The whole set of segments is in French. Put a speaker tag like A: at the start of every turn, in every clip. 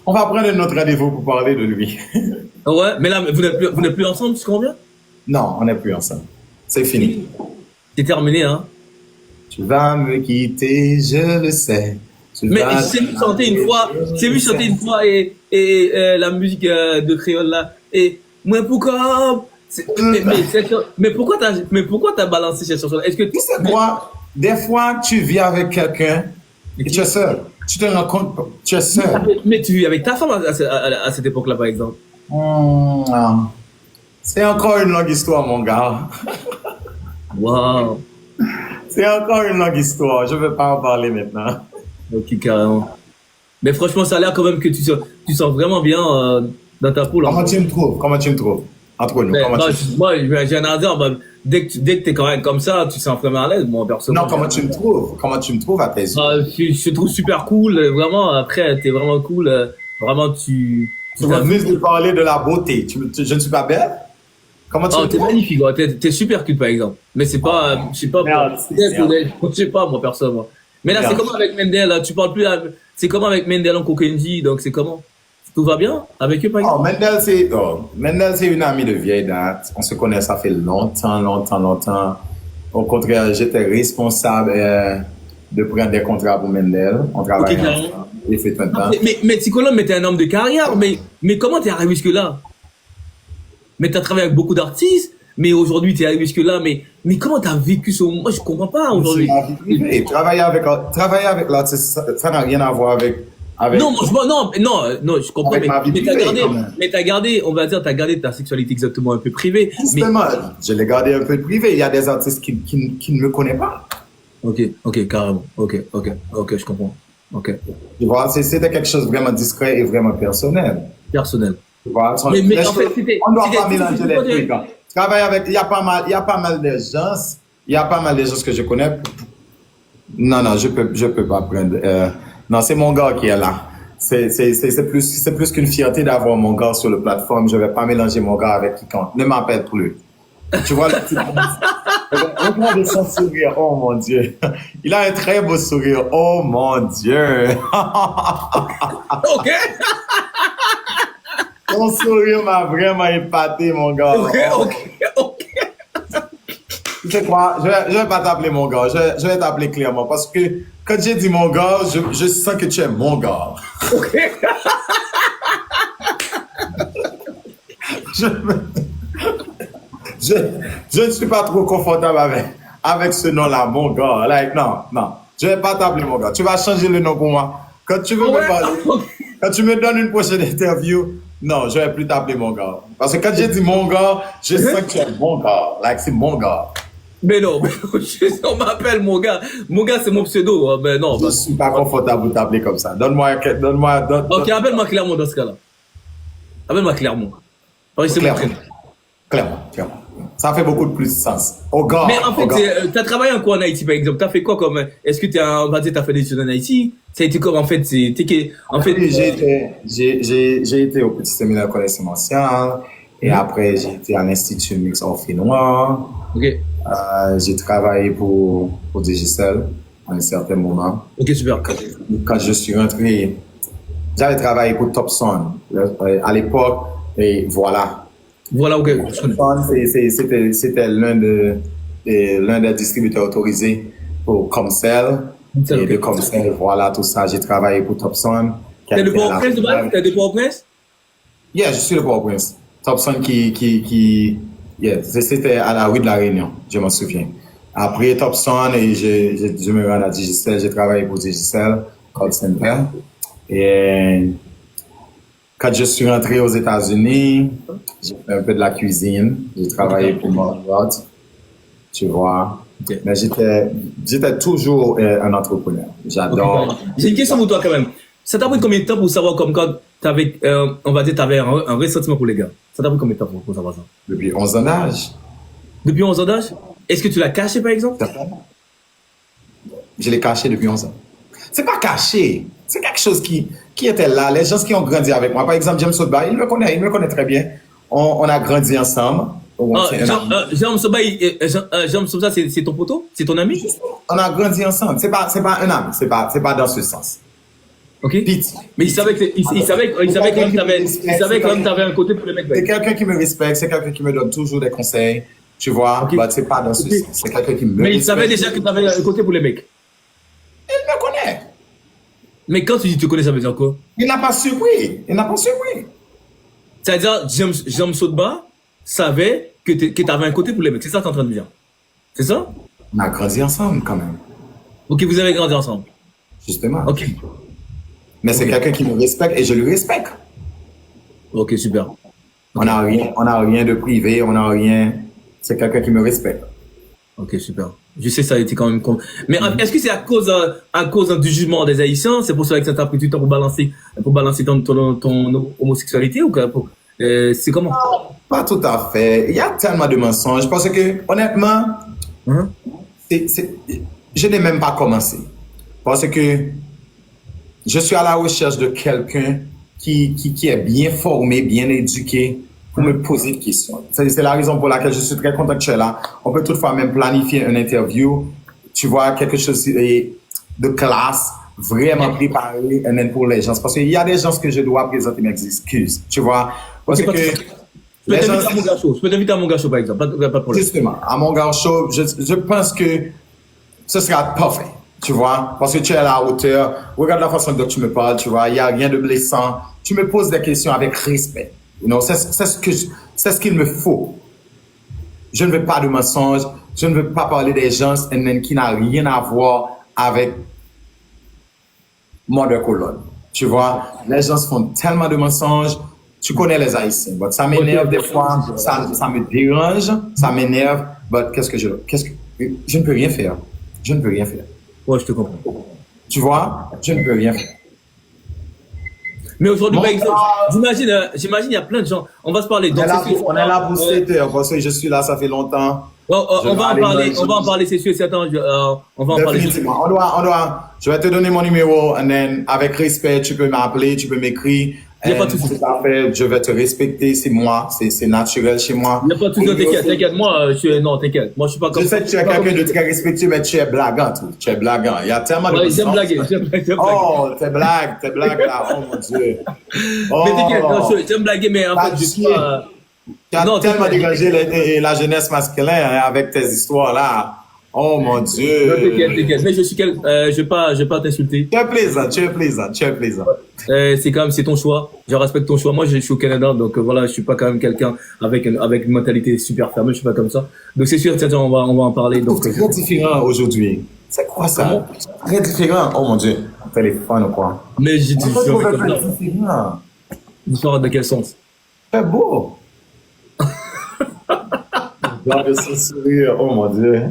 A: On va prendre notre rendez-vous pour parler de lui.
B: Ouais, mais là, vous n'êtes plus ensemble, tu comprends bien?
A: Non, on n'est plus ensemble. C'est fini.
B: C'est terminé, hein.
A: Tu vas me quitter, je le sais.
B: Mais j'ai vu chanter une fois, la musique de Créole là, et moi pourquoi, mais pourquoi t'as balancé cette chanson? Est-ce que
A: tu sais quoi? Des fois, tu vis avec quelqu'un et tu es seul. Tu te rends compte, tu es seul.
B: Mais tu vis avec ta femme à cette époque-là, par exemple.
A: C'est encore une longue histoire, mon gars.
B: Wow.
A: C'est encore une longue histoire. Je ne veux pas en parler maintenant.
B: Ok, carrément. Mais franchement, ça a l'air quand même que tu sens vraiment bien dans ta poule.
A: Comment tu me trouves? Comment tu me trouves? Entre nous.
B: Moi, j'ai un hasard. Dès que tu es quand même comme ça, tu te sens vraiment à l'aise, moi, personnellement.
A: Non, comment tu me trouves? Comment tu me trouves à tes yeux?
B: Je te trouve super cool. Vraiment, après, tu es vraiment cool. Vraiment, tu
A: refuses de parler de la beauté. Je ne suis pas belle? Comment tu me
B: t'es magnifique. T'es super cute, par exemple. Mais c'est pas,
A: Merde,
B: je sais pas, moi, personnellement. Mais là, c'est comment avec Mendel, là? Tu parles plus, c'est comment avec Mendel en Kokenji, donc c'est comment? Tout va bien avec eux, par exemple?
A: Mendel, c'est une amie de vieille date. On se connaît, ça fait longtemps. Au contraire, j'étais responsable de prendre des contrats pour Mendel. On travaille ensemble. Il fait un temps.
B: Mais Ticolom, t'es un homme de carrière. Mais comment t'es arrivé jusque-là? Mais t'as travaillé avec beaucoup d'artistes. Mais aujourd'hui, t'es arrivé jusque-là. Mais comment t'as vécu ce moment? Moi, je comprends pas aujourd'hui.
A: Travailler avec l'artiste, ça n'a rien à voir avec.
B: Non, je comprends. Mais t'as gardé, on va dire, t'as gardé ta sexualité exactement un peu privée.
A: Justement, je l'ai gardé un peu privé. Il y a des artistes qui ne me connaissent pas.
B: Ok, carrément. Ok, je comprends. Ok.
A: Tu vois, c'était quelque chose de vraiment discret et vraiment personnel.
B: Personnel.
A: Tu vois,
B: mais en fait,
A: on ne doit pas mélanger les trucs. Travailler avec, il y a pas mal de gens, que je connais. Non, je peux pas prendre, non, c'est mon gars qui est là. C'est plus qu'une fierté d'avoir mon gars sur la plateforme. Je vais pas mélanger mon gars avec quiconque. Ne m'appelle plus. Tu vois le petit regarde son sourire. Oh mon Dieu. Il a un très beau sourire. Oh mon Dieu.
B: Ok.
A: Ton sourire m'a vraiment épaté, mon gars.
B: Ok.
A: Tu sais quoi? Je vais pas t'appeler mon gars. Je vais t'appeler clairement parce que quand j'ai dit mon gars, je sens que tu es mon gars.
B: Ok.
A: Je ne suis pas trop confortable avec ce nom-là, mon gars. Like, non. Je vais pas t'appeler mon gars. Tu vas changer le nom pour moi. Quand tu veux me parler, quand tu me donnes une prochaine interview, non, je vais plus t'appeler mon gars. Parce que quand j'ai dit mon gars, je sens que tu es mon gars. Like, c'est mon gars.
B: Mais non, on m'appelle mon gars. Mon gars, c'est mon pseudo. Mais non.
A: Je suis pas confortable de t'appeler comme ça. Donne-moi.
B: Ok, appelle-moi Clermont dans ce cas-là. Appelle-moi Clermont.
A: Clairement. Ça fait beaucoup de plus de sens. Oh gars.
B: Mais en fait, t'as travaillé en quoi en Haïti, par exemple? T'as fait quoi comme, est-ce que t'as fait des études en Haïti? Ça a été comme, en fait,
A: j'ai été au petit séminaire connaissance et après, j'ai été à l'Institut Mix Orphinois.
B: Ok.
A: J'ai travaillé pour Digicel à un certain moment.
B: Ok, super.
A: Quand je suis rentré, j'avais travaillé pour Topson à l'époque et voilà.
B: Voilà, ok.
A: C'était l'un des distributeurs autorisés pour Comcel. Et de Comcel, voilà, tout ça. J'ai travaillé pour Topson.
B: T'es le Port-au-Prince de base? T'es de Port-au-Prince?
A: Yeah, je suis le Port-au-Prince. Topson c'était à la rue de la Réunion, je m'en souviens. Après Topson, et je me rends à Digicel. J'ai travaillé pour Digicel, call center. Et quand je suis rentré aux États-Unis, j'ai fait un peu de la cuisine. J'ai travaillé pour Marriott, tu vois. Okay. Mais j'étais toujours un entrepreneur. J'adore.
B: Okay. J'ai une question pour toi quand même. Ça t'a pris combien de temps pour savoir comme quand t'avais, on va dire, t'avais un ressentiment pour les gars? Ça t'a pris combien de temps pour savoir ça?
A: Depuis 11 ans d'âge.
B: Depuis 11 ans d'âge? Est-ce que tu l'as caché par exemple?
A: Je l'ai caché depuis 11 ans. C'est pas caché. C'est quelque chose qui était là. Les gens qui ont grandi avec moi. Par exemple, James Soba, il me connaît très bien. On a grandi ensemble.
B: James Soba, c'est ton poteau? C'est ton ami?
A: On a grandi ensemble. C'est pas un ami. C'est pas dans ce sens.
B: Ok.
A: Pitié.
B: Mais il savait quand même t'avais un côté pour les mecs.
A: C'est quelqu'un qui me respecte, c'est quelqu'un qui me donne toujours des conseils, tu vois.
B: Ok.
A: Bah, c'est pas dans ce
B: Ok.
A: sens. C'est quelqu'un qui me
B: Mais il
A: respecte.
B: savait déjà que t'avais un côté pour les mecs.
A: Il me connaît.
B: Mais quand tu dis tu connais, ça veut dire quoi?
A: Il n'a pas surpris. Il n'a pas surpris.
B: C'est-à-dire, James Sotba savait que t'avais un côté pour les mecs. C'est ça que t'es en train de dire. C'est ça?
A: On a grandi ensemble quand même,
B: Ok, vous avez grandi ensemble.
A: justement.
B: Ok.
A: Mais c'est quelqu'un qui me respecte et je le respecte.
B: Ok, super.
A: On n'a rien de privé, on n'a rien. C'est quelqu'un qui me respecte.
B: Ok, super. Je sais, ça a été quand même con. Mais est-ce que c'est à cause du jugement des Haïtiens? C'est pour ça que ça t'a pris du temps pour balancer ton homosexualité ou quoi? C'est comment?
A: Pas tout à fait. Il y a tellement de mensonges parce que, honnêtement,
B: Hein?
A: je n'ai même pas commencé. Parce que je suis à la recherche de quelqu'un qui est bien formé, bien éduqué pour me poser des questions. C'est la raison pour laquelle je suis très content que tu es là. On peut toutefois même planifier une interview. Tu vois, quelque chose de classe, vraiment préparé pour les gens. Parce qu'il y a des gens que je dois présenter mes excuses. Tu vois, parce
B: Ok,
A: que
B: je peux
A: les gens...
B: t'inviter à mon gars show. Je peux t'inviter à mon gars show, par exemple. Pas de problème.
A: Justement, à mon gars show, je pense que ce sera parfait, tu vois, parce que tu es à la hauteur. Regarde la façon dont tu me parles, tu vois, il n'y a rien de blessant. Tu me poses des questions avec respect. You know, c'est ce qu'il me faut. Je ne veux pas de mensonges, je ne veux pas parler des gens qui n'ont rien à voir avec Mother Colonne. Tu vois, les gens font tellement de mensonges. Tu connais les Haïtiens, but ça m'énerve des fois, ça me dérange, ça m'énerve, but je ne peux rien faire. Je ne peux rien faire.
B: Ouais, je te comprends.
A: Tu vois, je ne peux rien faire.
B: Mais aujourd'hui,
A: Mon
B: par exemple,
A: gars.
B: j'imagine, il y a plein de gens. On va se parler. Donc,
A: On est là pour 7 heures, parce que je suis là, ça fait longtemps.
B: on va en parler, c'est sûr et certain. On va en parler.
A: Définitivement. Je vais te donner mon numéro, and then, avec respect, tu peux m'appeler, tu peux m'écrire.
B: Il n'y a pas de souci.
A: Je vais te respecter, c'est moi, c'est naturel chez moi.
B: Il n'y a pas de souci, t'inquiète. Moi, non, t'inquiète. Moi, je suis pas comme
A: Je sais que tu es quelqu'un de très respectueux, mais tu es blaguant, tout. Tu es blaguant. Il y a tellement de
B: Ouais, j'aime
A: personnes.
B: blaguer.
A: Oh, tes blagues là, oh mon Dieu. Oh,
B: Mais t'inquiète, non, j'aime blaguer, mais en fait, je suis pas.
A: tu as
B: Non,
A: tellement
B: t'inquiète.
A: dégagé la jeunesse masculine hein, avec tes histoires là. Oh mon
B: Non,
A: Dieu.
B: t'inquiète. Mais je vais pas t'insulter.
A: Tu es plaisant.
B: C'est ton choix. Je respecte ton choix. Moi, je suis au Canada, donc voilà, je suis pas quand même quelqu'un avec une mentalité super fermée. Je suis pas comme ça. Donc c'est sûr, tiens, on va en parler. Donc
A: C'est très différent aujourd'hui. C'est quoi ça?
B: Comment?
A: Très différent. Oh mon Dieu. Téléphone ou quoi?
B: mais j'ai
A: On peut
B: toujours
A: trouver
B: comme ça.
A: très différent.
B: Différent de quel sens?
A: C'est beau. Regarde son sourire. Oh mon Dieu.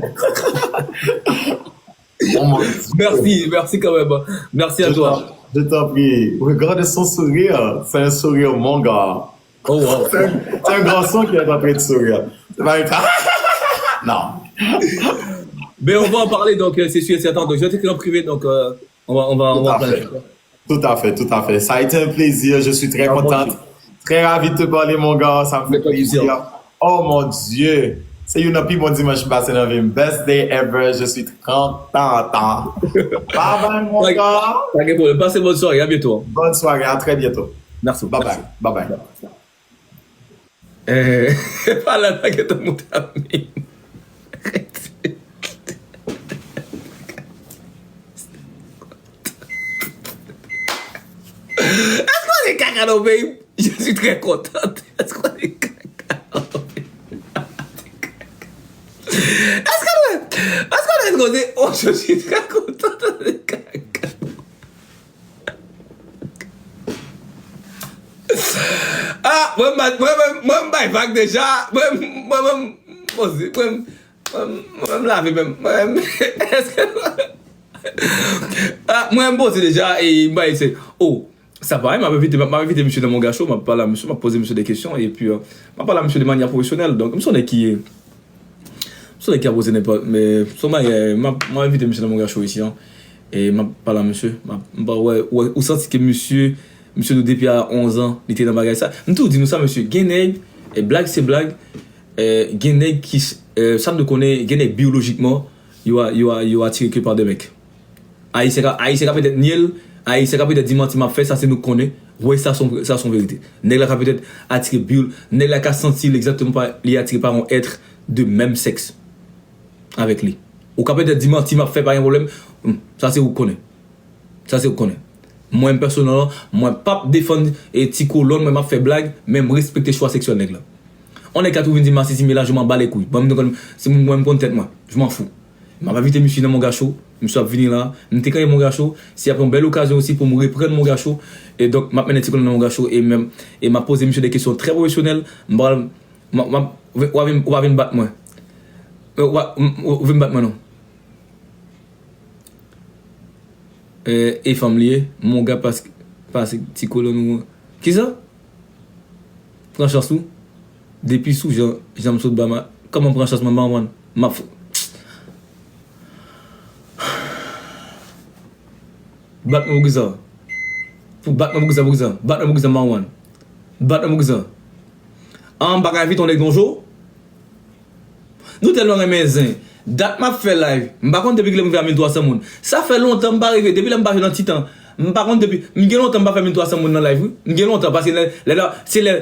A: Oh mon Dieu.
B: Merci quand même. Merci à toi.
A: Je t'en prie. Regarde son sourire. C'est un sourire, mon gars.
B: Oh wow.
A: C'est un garçon qui est en train de sourire. C'est pas un... Non.
B: Mais on va en parler, donc c'est sûr et certain. Donc je vais t'écrire en privé, donc on va en parler.
A: Tout à fait. Ça a été un plaisir. Je suis très contente. Très ravi de te parler, mon gars. Ça me fait plaisir. Oh mon Dieu. C'est une bon dimanche passé dans le best day ever. Je suis content. Bye bye, mon gars.
B: T'inquiète pas, passez bonne soirée. À bientôt.
A: Bonne soirée. À très bientôt.
B: Merci.
A: Bye bye.
B: Pas la baguette à mon ami. Est-ce qu'on est caca, non, babe? Je suis très contente. Est-ce qu'on est caca, non, babe? Est-ce qu'on est gosé? Oh, je suis très contente de caca. Ah, moi, je vague déjà. Moi, laver même. Est-ce que. Ah, moi, je bosse déjà et bah, c'est. Oh, ça va, il m'a invité monsieur dans mon gâchot, m'a parlé à monsieur, m'a posé monsieur des questions et puis m'a parlé à monsieur de manière professionnelle. Donc, comme ça, on est qui. Ça, qui a posé n'importe. Mais, m'a invité monsieur dans mon gâchot ici. Hein, et m'a parlé à monsieur. M'a ouais, où senti que monsieur nous depuis à 11 ans, il était dans le bagage ça. Nous dis-nous ça, monsieur. Genègue, et blague, c'est blague. Genègue qui, ça me connaît, Genègue biologiquement, il a attiré que par des mecs. Haïtien peut-être niel, Haïtien qui peut-être dit menti m'a fait, ça c'est nous connaît. Ouais, ça son vérité. Nèg la qui peut-être attiré bulle, nèg la qui senti exactement pas li attiré par un être de même sexe avec lui. Ou qui peut-être dit menti m'a fait pas un problème, ça c'est vous connaît. Ça c'est vous connaît. Moi personnellement, moi pas défendre et ti colon, moi m'a fait blague, même respecter choix sexuel nèg là. On est qu'à tout venir dire merci mais là je m'en bats les couilles. C'est moi me tête moi, je m'en fous. M'a pas invité monsieur dans mon gars show, je suis venu là, m'était quand mon gars show, c'est après une belle occasion aussi pour me reprendre mon gars show et donc m'a mené dans mon gars show et même et m'a posé monsieur des questions très professionnelles, va venir battre moi. Va venir battre moi non. Et famille, mon gars parce petit colon qui ça? Franchement sous depuis sous j'aime sous bama comment prendre chance maman ma Batman Bouguza. Pour Batman Bouguza. Batman Bouguza Marwan. Batman Bouguza. En bas vite on est donjo. Nous tellement aimés. Date m'a fait live. Par contre depuis que je me 300 moun. Ça fait longtemps pas arrivé depuis que je me dans titan. Par contre depuis me longtemps pas fait 1300 moun dans live. Me longtemps parce que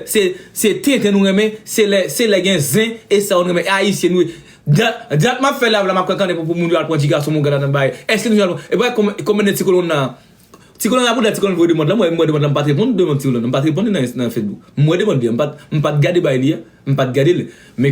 B: c'est tété nous aimer, c'est les gains zin et ça on aimer haïtien nous. Date m'a fait live là m'a quand pour moun al prendre garçon mon gars dans bail. Est-ce que nous allons et bah comme des ticolon là. Ticolon là pour des ticolon vous demande là moi demande pas répondre demande ticolon pas répondre dans Facebook. Moi demande bien pas garder bail là, pas garder mais